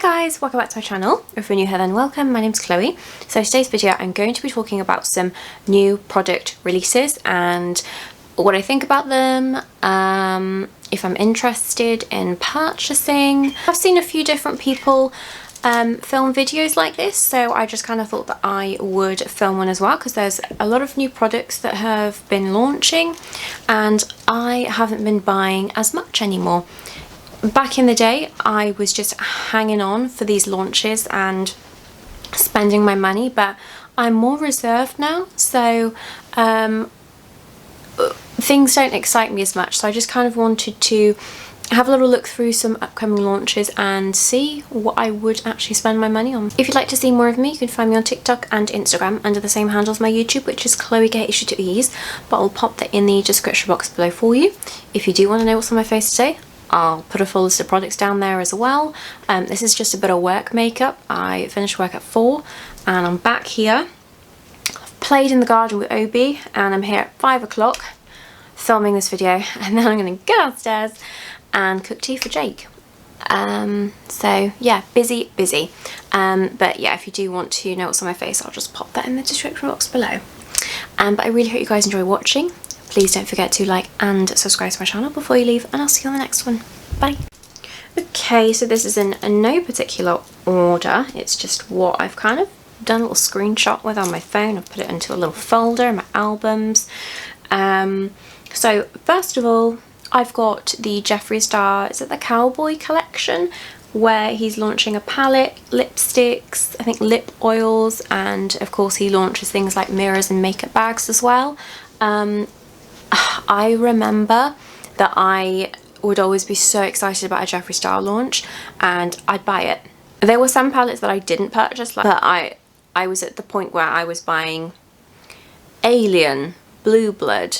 guys, welcome back to my channel. If you're new here then welcome, my name's Chloe. So today's video I'm going to be talking about some new product releases and what I think about them, if I'm interested in purchasing. I've seen a few different people film videos like this, so I just kind of thought that I would film one as well because there's a lot of new products that have been launching and I haven't been buying as much anymore. Back in the day, I was just hanging on for these launches and spending my money, but I'm more reserved now, so things don't excite me as much. So I just kind of wanted to have a little look through some upcoming launches and see what I would actually spend my money on. If you'd like to see more of me, you can find me on TikTok and Instagram under the same handle as my YouTube, which is Chloe Get Issue to Ease, but I'll pop that in the description box below for you. If you do want to know what's on my face today, I'll put a full list of products down there as well. This is just a bit of work makeup. I finished work at 4 and I'm back here. I've played in the garden with Obi and I'm here at 5 o'clock filming this video, and then I'm going to go downstairs and cook tea for Jake. So yeah, busy. But yeah, if you do want to know what's on my face, I'll just pop that in the description box below. But I really hope you guys enjoy watching. Please don't forget to like and subscribe to my channel before you leave, and I'll see you on the next one. Bye. Okay, so this is in no particular order. It's just what I've kind of done a little screenshot with on my phone. I've put it into a little folder in my albums. So first of all, I've got the Jeffree Star, is it the Cowboy collection, where he's launching a palette, lipsticks, I think lip oils, and of course he launches things like mirrors and makeup bags as well. I remember that I would always be so excited about a Jeffree Star launch and I'd buy it. There were some palettes that I didn't purchase, but I was at the point where I was buying Alien, Blue Blood,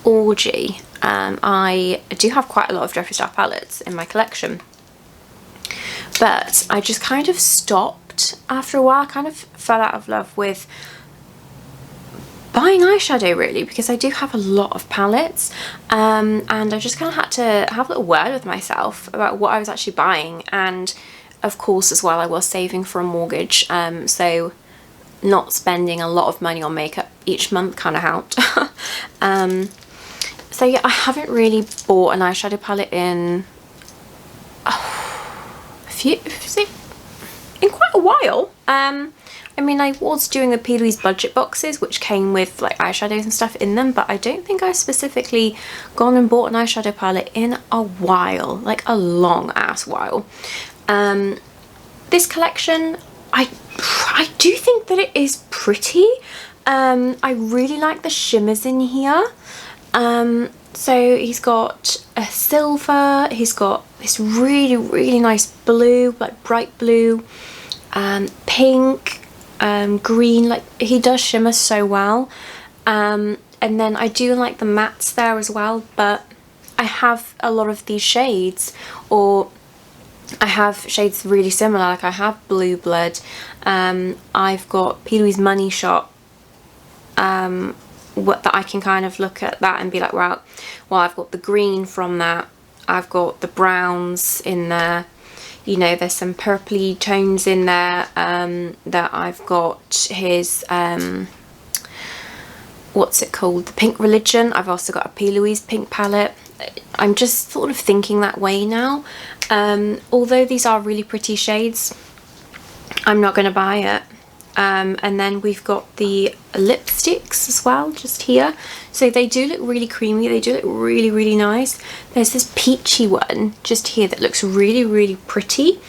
Orgy. I do have quite a lot of Jeffree Star palettes in my collection, but I just kind of stopped after a while. I kind of fell out of love with buying eyeshadow really, because I do have a lot of palettes, and I just kind of had to have a little word with myself about what I was actually buying. And of course as well, I was saving for a mortgage, so not spending a lot of money on makeup each month kind of helped. So yeah, I haven't really bought an eyeshadow palette in quite a while. I mean, I was doing the P. budget boxes, which came with like eyeshadows and stuff in them, but I don't think I've specifically gone and bought an eyeshadow palette in a while, like a long ass while. This collection, I do think that it is pretty. I really like the shimmers in here. So he's got a silver, he's got this really nice blue, like bright blue, pink, green, like he does shimmer so well. And then I do like the mattes there as well, but I have a lot of these shades, or I have shades really similar. Like I have Blue Blood, I've got P. Louise Money Shot, what that I can kind of look at that and be like, well I've got the green from that, I've got the browns in there, you know, there's some purpley tones in there, that I've got his what's it called, the Pink Religion. I've also got a P. Louise pink palette. I'm just sort of thinking that way now. Although these are really pretty shades, I'm not going to buy it. And then we've got the lipsticks as well, just here. So they do look really creamy, they do look really nice. There's this peachy one just here that looks really pretty.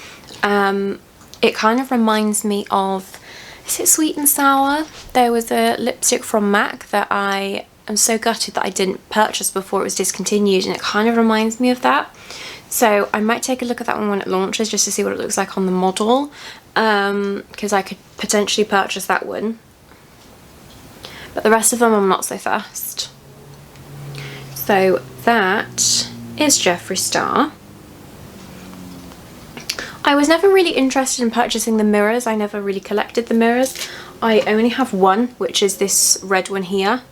It kind of reminds me of, is it Sweet and Sour? There was a lipstick from MAC that I am so gutted that I didn't purchase before it was discontinued, and it kind of reminds me of that. So I might take a look at that one when it launches just to see what it looks like on the model, because I could potentially purchase that one. But the rest of them I'm not so fussed. So that is Jeffree Star. I was never really interested in purchasing the mirrors. I never really collected the mirrors. I only have one, which is this red one here.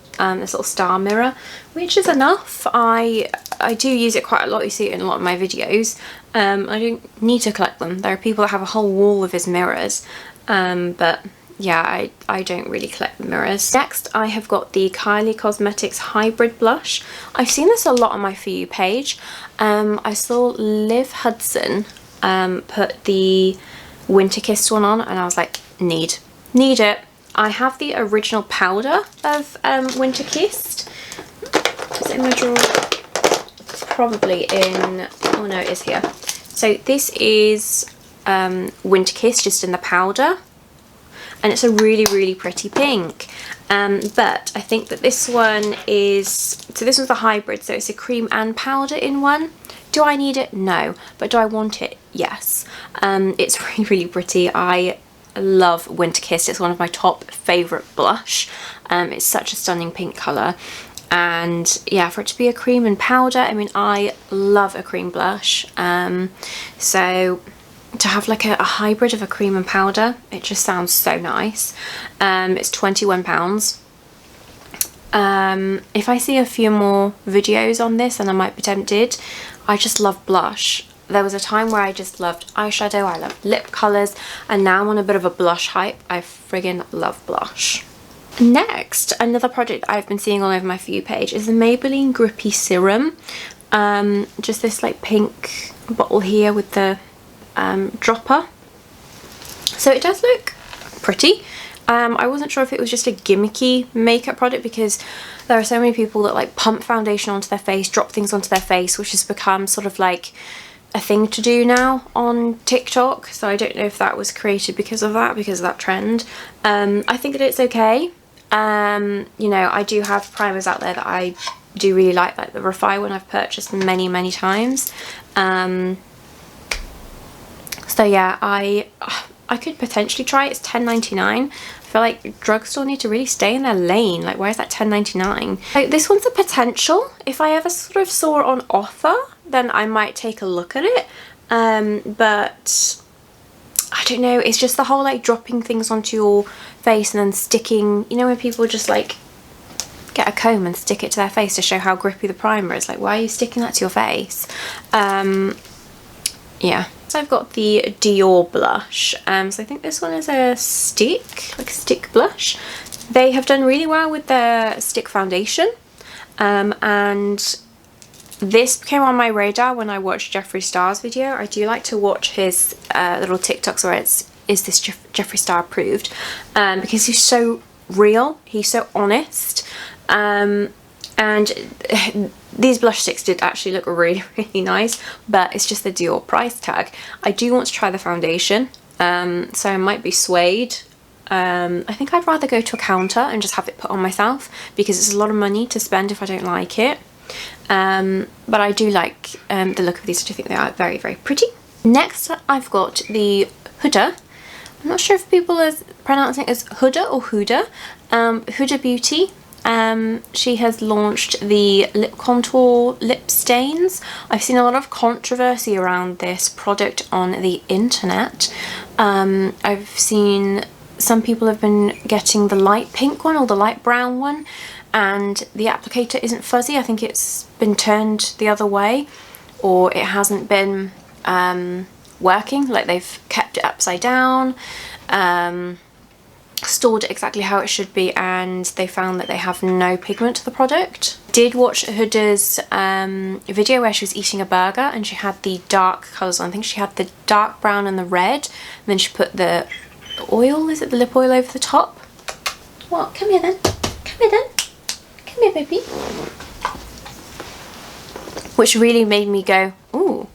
this little star mirror, which is enough. I do use it quite a lot. You see it in a lot of my videos. I don't need to collect them. There are people that have a whole wall of his mirrors, but yeah, I don't really collect the mirrors. Next, I have got the Kylie Cosmetics Hybrid Blush. I've seen this a lot on my For You page. I saw Liv Hudson put the Winter Kissed one on, and I was like, need it. I have the original powder of Winter Kissed. Is it in my drawer? Probably in, oh no, it is here. So this is Winter Kissed just in the powder, and it's a really pretty pink. But I think that this one is, so this one's the hybrid, so it's a cream and powder in one. Do I need it? No. But do I want it? Yes. It's really pretty. I love Winter Kissed. It's one of my top favourite blush. It's such a stunning pink colour. And yeah, for it to be a cream and powder, I mean, I love a cream blush. So to have like a hybrid of a cream and powder, it just sounds so nice. It's £21. If I see a few more videos on this, then I might be tempted. I just love blush. There was a time where I just loved eyeshadow, I loved lip colours, and now I'm on a bit of a blush hype. I friggin' love blush. Next, another product I've been seeing all over my For You page is the Maybelline Grippy Serum. Just this like pink bottle here with the dropper. So it does look pretty. I wasn't sure if it was just a gimmicky makeup product, because there are so many people that like pump foundation onto their face, drop things onto their face, which has become sort of like a thing to do now on TikTok. So I don't know if that was created because of that trend. I think that it's okay. You know, I do have primers out there that I do really like the REFY one. I've purchased many times. So yeah, I could potentially try it. It's £10.99. I feel like drugstore need to really stay in their lane. Like, why is that £10.99? Like, this one's a potential. If I ever sort of saw it on offer, then I might take a look at it. But I don't know. It's just the whole like dropping things onto your face and then sticking. You know when people just like get a comb and stick it to their face to show how grippy the primer is. Like, why are you sticking that to your face? Yeah. So I've got the Dior blush. So I think this one is a stick, like a stick blush. They have done really well with their stick foundation. And this came on my radar when I watched Jeffree Star's video. I do like to watch his little TikToks where it's, is this Jeffree Star approved? Because he's so real, he's so honest. And these blush sticks did actually look really nice, but it's just the Dior price tag. I do want to try the foundation, so I might be swayed. I think I'd rather go to a counter and just have it put on myself, because it's a lot of money to spend if I don't like it. But I do like the look of these. I do think they are very pretty. Next I've got the Huda. I'm not sure if people are pronouncing it as Huda or Huda. Huda Beauty. She has launched the lip contour lip stains. I've seen a lot of controversy around this product on the internet. I've seen some people have been getting the light pink one or the light brown one, and the applicator isn't fuzzy. I think it's been turned the other way, or it hasn't been working, like they've kept it upside down, stored it exactly how it should be, and they found that they have no pigment to the product. Did watch Huda's video where she was eating a burger and she had the dark colours on. I think she had the dark brown and the red, and then she put the oil, is it the lip oil, over the top? What? Come here then. Come here then. Come here, baby. Which really made me go, ooh,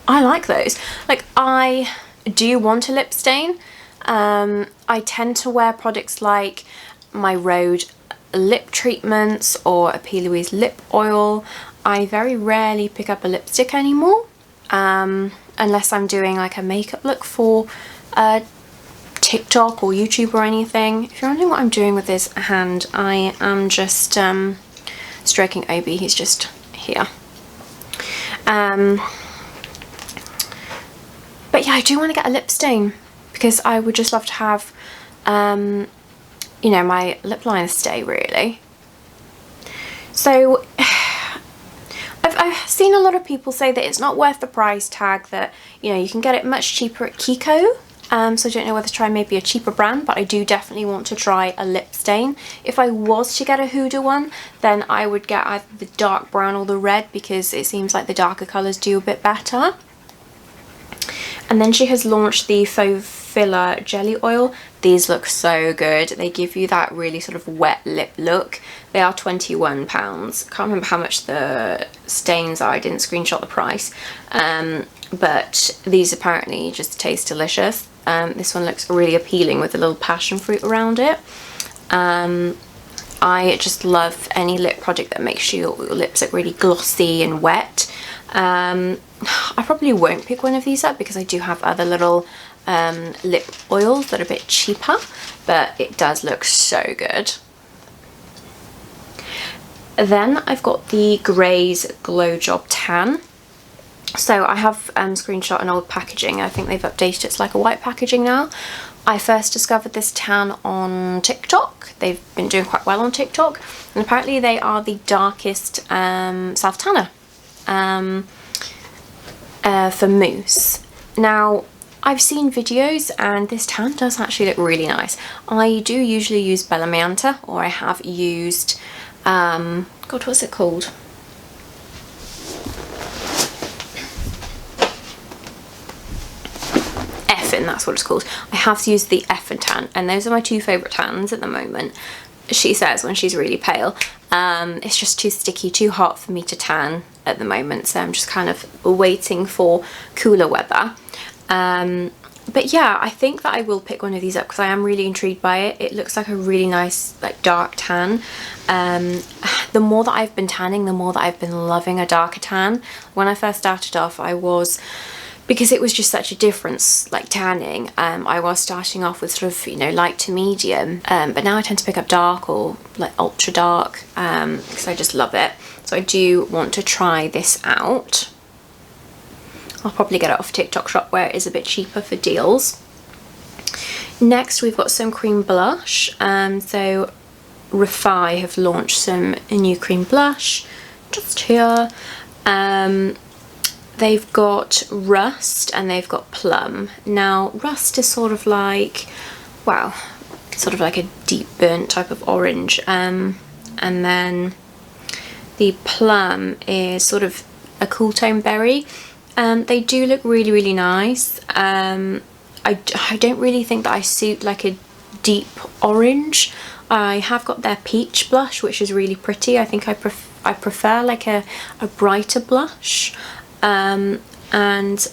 I like those. Like, I do want a lip stain. I tend to wear products like my Rhode lip treatments or a P. Louise lip oil. I very rarely pick up a lipstick anymore, unless I'm doing like a makeup look for TikTok or YouTube or anything. If you're wondering what I'm doing with this hand, I am just stroking Obi. He's just here. But yeah, I do want to get a lip stain, because I would just love to have, you know, my lip liner stay, really. So I've seen a lot of people say that it's not worth the price tag, that, you know, you can get it much cheaper at Kiko. So I don't know whether to try maybe a cheaper brand, but I do definitely want to try a lip stain. If I was to get a Huda one, then I would get either the dark brown or the red, because it seems like the darker colours do a bit better. And then she has launched the Faux Filler Jelly Oil. These look so good. They give you that really sort of wet lip look. They are £21. Can't remember how much the stains are. I didn't screenshot the price. But these apparently just taste delicious. This one looks really appealing with a little passion fruit around it. I just love any lip product that makes your lips look really glossy and wet. I probably won't pick one of these up because I do have other little lip oils that are a bit cheaper, but it does look so good. Then I've got the Graze Glow Job Tan. So I have screenshot an old packaging. I think they've updated it. It's like a white packaging now. I first discovered this tan on TikTok. They've been doing quite well on TikTok, and apparently they are the darkest self tanner for mousse. Now, I've seen videos and this tan does actually look really nice. I do usually use Bella, or I have used God, what's it called? That's what it's called. I have used the Effin tan, and those are my two favourite tans at the moment, she says, when she's really pale. It's just too sticky, too hot for me to tan at the moment, so I'm just kind of waiting for cooler weather. But yeah, I think that I will pick one of these up because I am really intrigued by it. It looks like a really nice, like, dark tan. The more that I've been tanning, the more that I've been loving a darker tan. When I first started off, because it was just such a difference, like tanning, I was starting off with sort of, you know, light to medium, but now I tend to pick up dark or like ultra dark, because I just love it. So I do want to try this out. I'll probably get it off TikTok Shop where it is a bit cheaper for deals. Next we've got some cream blush. So REFY have launched a new cream blush just here. They've got Rust and they've got Plum. Now, Rust is sort of like, wow, sort of like a deep burnt type of orange. And then the Plum is sort of a cool tone berry. They do look really, really nice. I don't really think that I suit like a deep orange. I have got their peach blush, which is really pretty. I think I prefer like a brighter blush. And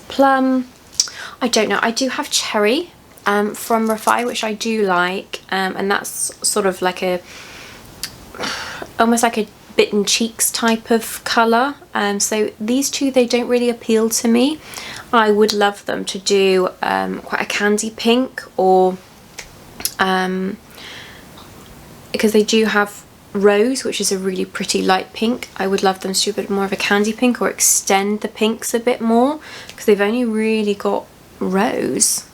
Plum, I don't know. I do have Cherry from REFY, which I do like, and that's sort of like almost like a bitten cheeks type of colour. So these two, they don't really appeal to me. I would love them to do quite a candy pink, or because they do have Rose, which is a really pretty light pink. I would love them to do a bit more of a candy pink, or extend the pinks a bit more, because they've only really got Rose,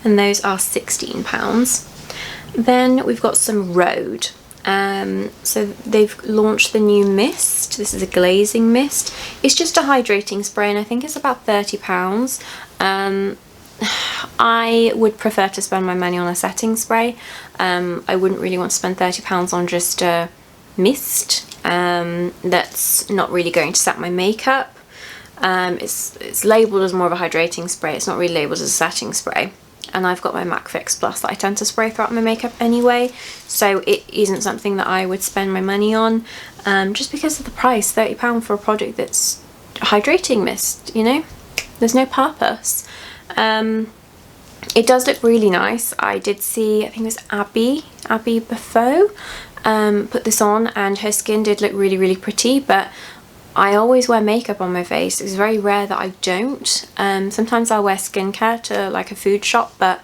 and those are £16. Then we've got some Rhode. So they've launched the new mist. This is a glazing mist. It's just a hydrating spray, and I think it's about £30. I would prefer to spend my money on a setting spray. I wouldn't really want to spend £30 on just a mist that's not really going to set my makeup. It's labelled as more of a hydrating spray. It's not really labelled as a setting spray. And I've got my MAC Fix Plus that I tend to spray throughout my makeup anyway, so it isn't something that I would spend my money on, just because of the price. £30 for a product that's hydrating mist, you know? There's no purpose. It does look really nice. I did see, I think it was Abby Buffo put this on, and her skin did look really, really pretty, but I always wear makeup on my face. It's very rare that I don't. Sometimes I'll wear skincare to like a food shop, but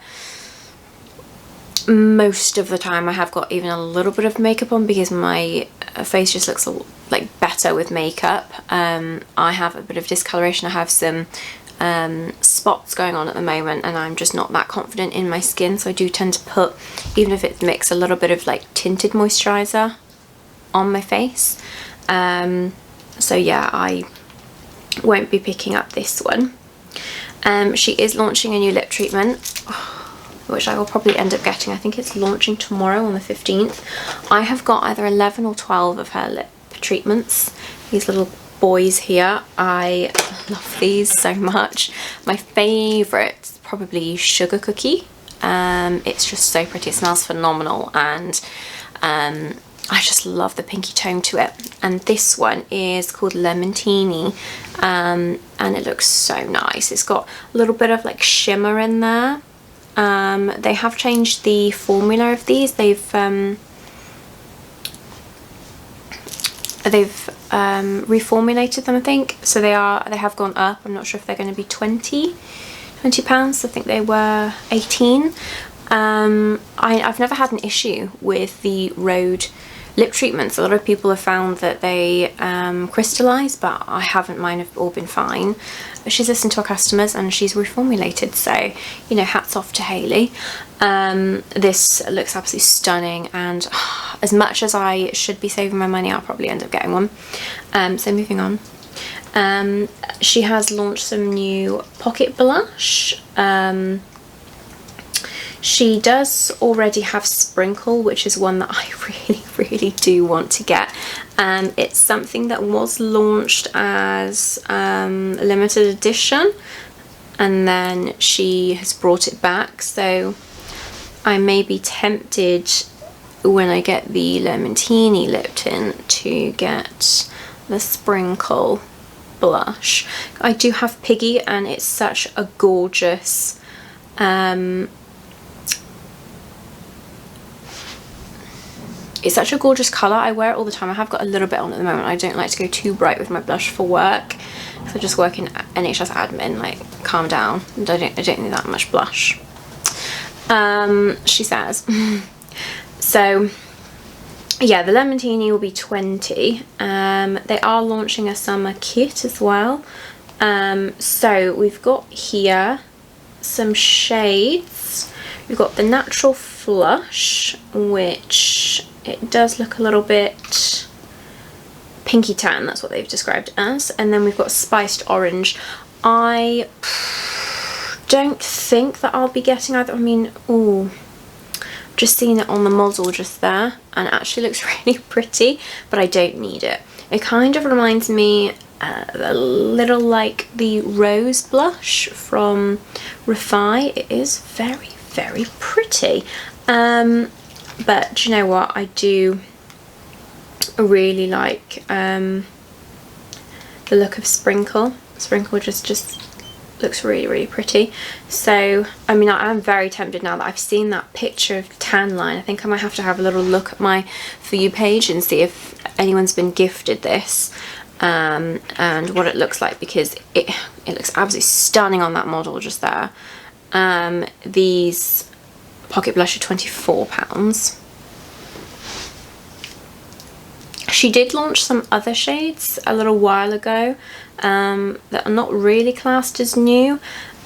most of the time I have got even a little bit of makeup on because my face just looks like better with makeup. I have a bit of discoloration. I have some spots going on at the moment, and I'm just not that confident in my skin, so I do tend to put, even if it's mixed, a little bit of like tinted moisturiser on my face. So yeah, I won't be picking up this one. She is launching a new lip treatment, which I will probably end up getting. I think it's launching tomorrow on the 15th. I have got either 11 or 12 of her lip treatments. These little boys here, I love these so much. My favourite's probably Sugar Cookie. It's just so pretty, it smells phenomenal, and I just love the pinky tone to it. And this one is called Lemontini, and it looks so nice. It's got a little bit of like shimmer in there. They have changed the formula of these. They've reformulated them, I think. So they have gone up. I'm not sure if they're going to be £20. I think they were 18. I've never had an issue with the Rhode lip treatments. A lot of people have found that they crystallise, but I haven't. Mine have all been fine. She's listened to our customers and she's reformulated, so you know, hats off to Hayley. This looks absolutely stunning, and as much as I should be saving my money, I'll probably end up getting one. So moving on. She has launched some new pocket blush. She does already have Sprinkle, which is one that I really do want to get. It's something that was launched as a limited edition, and then she has brought it back, so I may be tempted when I get the Lemontini lip tint to get the Sprinkle blush. I do have Piggy, and it's such a gorgeous it's such a gorgeous colour. I wear it all the time. I have got a little bit on at the moment. I don't like to go too bright with my blush for work, because I just work in NHS admin. Like, calm down. I don't need that much blush. She says. So yeah, the Lemontini will be 20. They are launching a summer kit as well. So we've got here some shades. We've got the Natural Flush, which it does look a little bit pinky tan, that's what they've described it as. And then we've got Spiced Orange. I don't think that I'll be getting either. I mean, ooh, just seen it on the model just there, and it actually looks really pretty, but I don't need it. It kind of reminds me a little like the Rose blush from REFY. It is very pretty. But do you know what, I do really like the look of Sprinkle. Sprinkle just looks really pretty. So I mean, I am very tempted now that I've seen that picture of tan line. I think I might have to have a little look at my For You page and see if anyone's been gifted this and what it looks like, because it looks absolutely stunning on that model just there. These pocket blush are £24. She did launch some other shades a little while ago that are not really classed as new,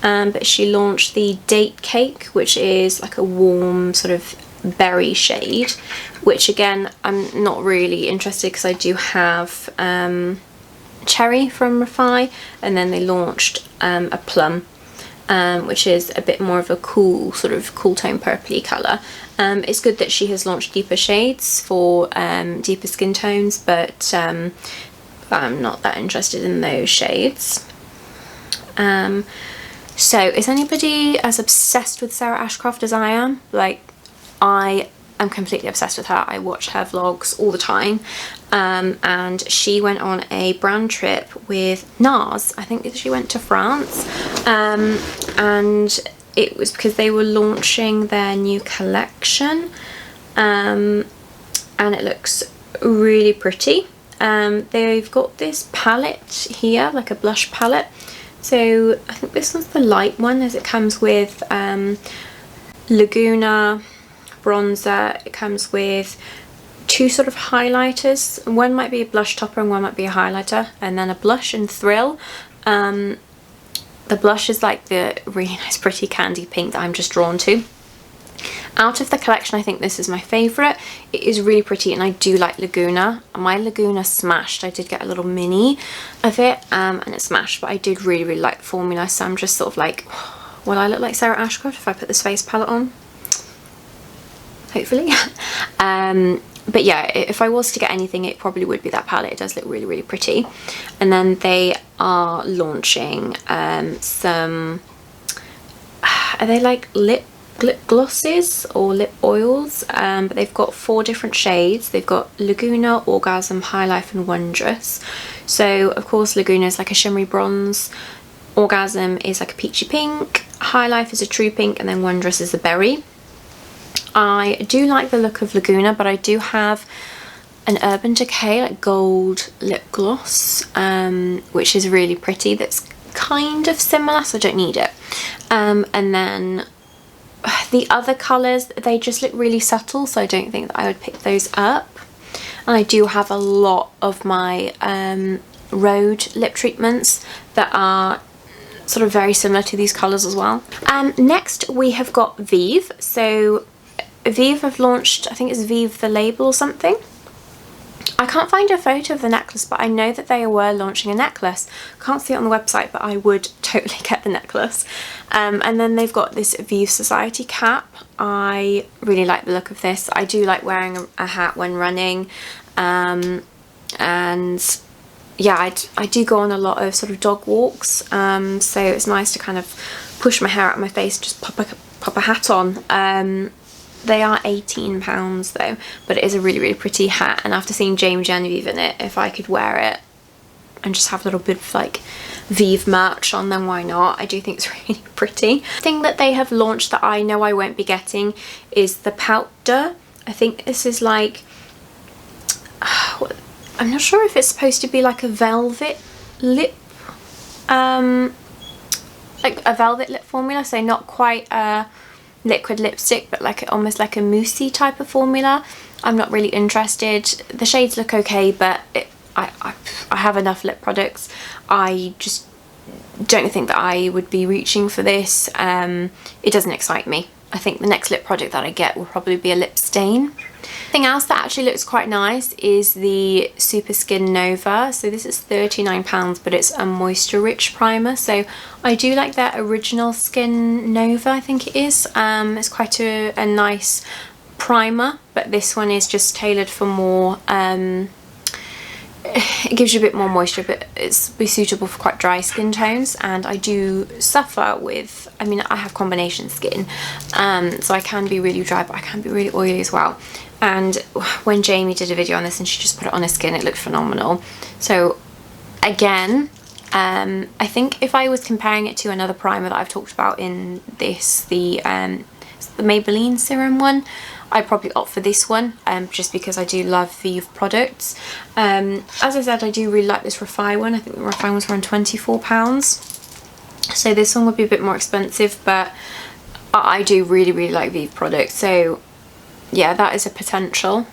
but she launched the Date Cake, which is like a warm sort of berry shade, which again I'm not really interested because I do have Cherry from REFY, and then they launched a Plum, which is a bit more of a cool tone purpley colour. It's good that she has launched deeper shades for deeper skin tones, but I'm not that interested in those shades. So is anybody as obsessed with Sarah Ashcroft as I am? Like, I am completely obsessed with her. I watch her vlogs all the time, and she went on a brand trip with NARS. I think she went to France, and it was because they were launching their new collection, and it looks really pretty. They've got this palette here, like a blush palette. So I think this one's the light one, as it comes with Laguna bronzer. It comes with two sort of highlighters. One might be a blush topper and one might be a highlighter, and then a blush and Thrill. The blush is like the really nice pretty candy pink that I'm just drawn to, Out of the collection, I think this is my favourite. It is really pretty, and I do like Laguna. My Laguna smashed. I did get a little mini of it, and it smashed, but I did really, really like the formula, so I'm just sort of like, will I look like Sarah Ashcroft if I put this face palette on? Hopefully. But yeah, if I was to get anything, it probably would be that palette. It does look really, really pretty. And then they are launching some, are they like lip glosses or lip oils? But they've got 4 different shades. They've got Laguna, Orgasm, High Life and Wondrous. So of course Laguna is like a shimmery bronze, Orgasm is like a peachy pink, High Life is a true pink, and then Wondrous is a berry. I do like the look of Laguna, but I do have an Urban Decay like gold lip gloss, which is really pretty, that's kind of similar, so I don't need it. And then the other colours, they just look really subtle, so I don't think that I would pick those up. And I do have a lot of my Rhode lip treatments that are sort of very similar to these colours as well. Next we have got Vive. So Vive have launched, I think it's Vive the label or something. I can't find a photo of the necklace, but I know that they were launching a necklace. Can't see it on the website, but I would totally get the necklace. And then they've got this Vive Society cap. I really like the look of this. I do like wearing a hat when running. And yeah, I do go on a lot of sort of dog walks. So it's nice to kind of push my hair out of my face, just pop a hat on. They are £18 though, but it is a really, really pretty hat, and after seeing Jamie Genevieve in it, if I could wear it and just have a little bit of like Vive merch on, then why not? I do think it's really pretty. The thing that they have launched that I know I won't be getting is the powder. I think this is like, I'm not sure if it's supposed to be like a velvet lip, like a velvet lip formula, so not quite a liquid lipstick, but like almost like a moussey type of formula. I'm not really interested. The shades look okay, but I have enough lip products. I just don't think that I would be reaching for this. It doesn't excite me. I think the next lip product that I get will probably be a lip stain. Thing else that actually looks quite nice is the Super Skin Nova. So this is £39, but it's a moisture rich primer. So I do like their original Skin Nova, I think it is. It's quite a nice primer, but this one is just tailored for more, it gives you a bit more moisture, but it's be suitable for quite dry skin tones. And I do suffer with, I mean, I have combination skin, so I can be really dry, but I can be really oily as well. And when Jamie did a video on this and she just put it on her skin, it looked phenomenal. So again, I think if I was comparing it to another primer that I've talked about in this, the Maybelline serum one, I'd probably opt for this one, just because I do love Vive products. As I said, I do really like this REFY one. I think the REFY ones were on £24. So this one would be a bit more expensive, but I do really, really like Vive products. So yeah, that is a potential.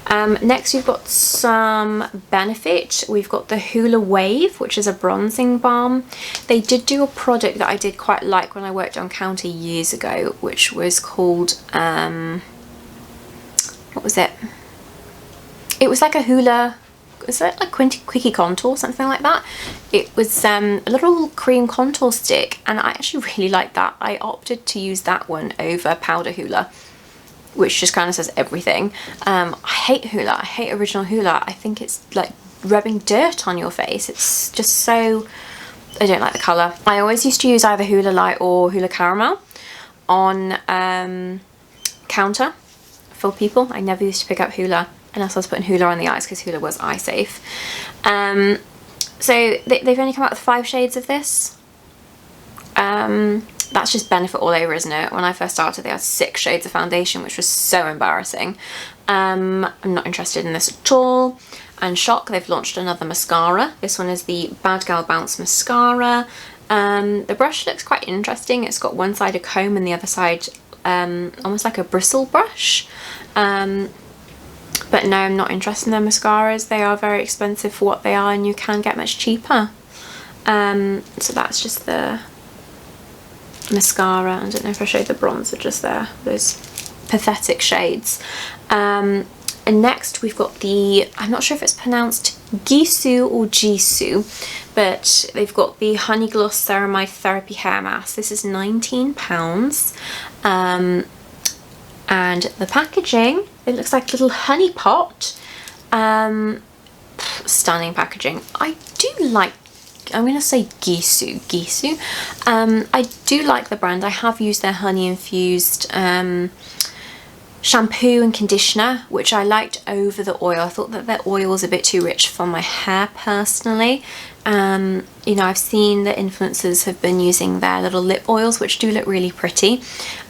Next we've got some Benefit. We've got the Hoola Wave, which is a bronzing balm. They did do a product that I did quite like when I worked on counter years ago, which was called, what was it? It was like a Hoola, is that like Quickie Contour, something like that? It was a little cream contour stick, and I actually really liked that. I opted to use that one over powder Hoola, which just kind of says everything. I hate Hoola. I hate original Hoola. I think it's like rubbing dirt on your face. It's just so, I don't like the colour. I always used to use either Hoola Light or Hoola Caramel on counter for people. I never used to pick up Hoola unless I was putting Hoola on the eyes, because Hoola was eye safe. So they've only come out with 5 shades of this. That's just Benefit all over, isn't it? When I first started, they had 6 shades of foundation, which was so embarrassing. I'm not interested in this at all. And Shock, they've launched another mascara. This one is the Bad Gal Bounce Mascara. The brush looks quite interesting. It's got one side a comb and the other side almost like a bristle brush. But no, I'm not interested in their mascaras. They are very expensive for what they are, and you can get much cheaper. So that's just the mascara. I don't know if I showed the bronzer just there, those pathetic shades. And next we've got the, I'm not sure if it's pronounced Gisu or Jisoo, but they've got the Honey Gloss Ceramide Therapy Hair Mask. This is £19. And the packaging, it looks like a little honey pot. Stunning packaging. I do like, I'm going to say Gisu. I do like the brand. I have used their honey infused shampoo and conditioner, which I liked over the oil. I thought that their oil was a bit too rich for my hair personally. You know, I've seen that influencers have been using their little lip oils, which do look really pretty.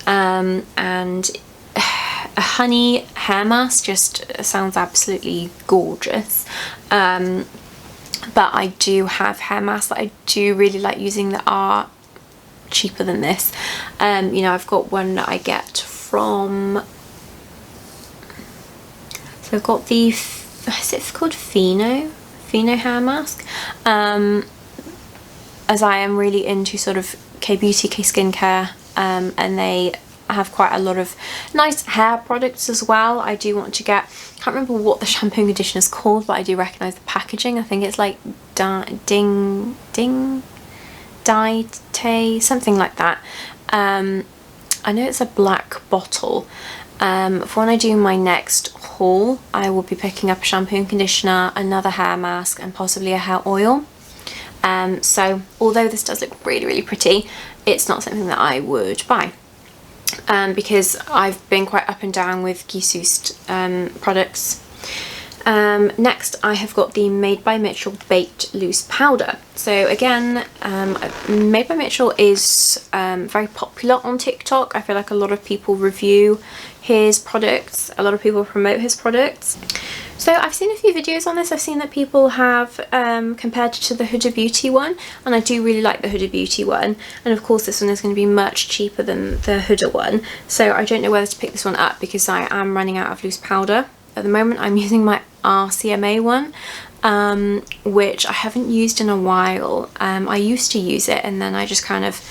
And a honey hair mask just sounds absolutely gorgeous. But I do have hair masks that I do really like using that are cheaper than this. You know, I've got one that I get from, so I've got the, is it called Fino hair mask? As I am really into sort of K-beauty, K-skincare, and they have quite a lot of nice hair products as well. I do want to get, I can't remember what the shampoo and conditioner is called, but I do recognise the packaging. I think it's like Dite, something like that. I know it's a black bottle. For when I do my next haul, I will be picking up a shampoo and conditioner, another hair mask, and possibly a hair oil. So although this does look really, really pretty, it's not something that I would buy. Because I've been quite up and down with Gisu's products. Next I have got the Made by Mitchell Baked Loose Powder. So again, Made by Mitchell is very popular on TikTok. I feel like a lot of people review his products, a lot of people promote his products. So I've seen a few videos on this. I've seen that people have compared it to the Huda Beauty one, and I do really like the Huda Beauty one, and of course this one is going to be much cheaper than the Huda one, so I don't know whether to pick this one up because I am running out of loose powder. At the moment I'm using my RMCA one, which I haven't used in a while. I used to use it and then I just kind of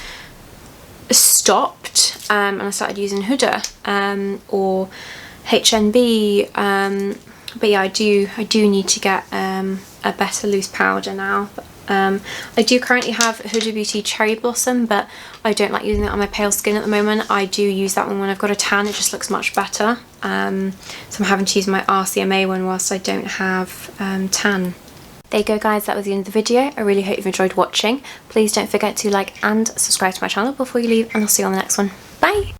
stopped, and I started using Huda or HNB. But yeah, I do need to get a better loose powder now. I do currently have Huda Beauty Cherry Blossom, but I don't like using it on my pale skin at the moment. I do use that one when I've got a tan, it just looks much better. So I'm having to use my RMCA one whilst I don't have tan. There you go guys, that was the end of the video. I really hope you've enjoyed watching. Please don't forget to like and subscribe to my channel before you leave, and I'll see you on the next one. Bye!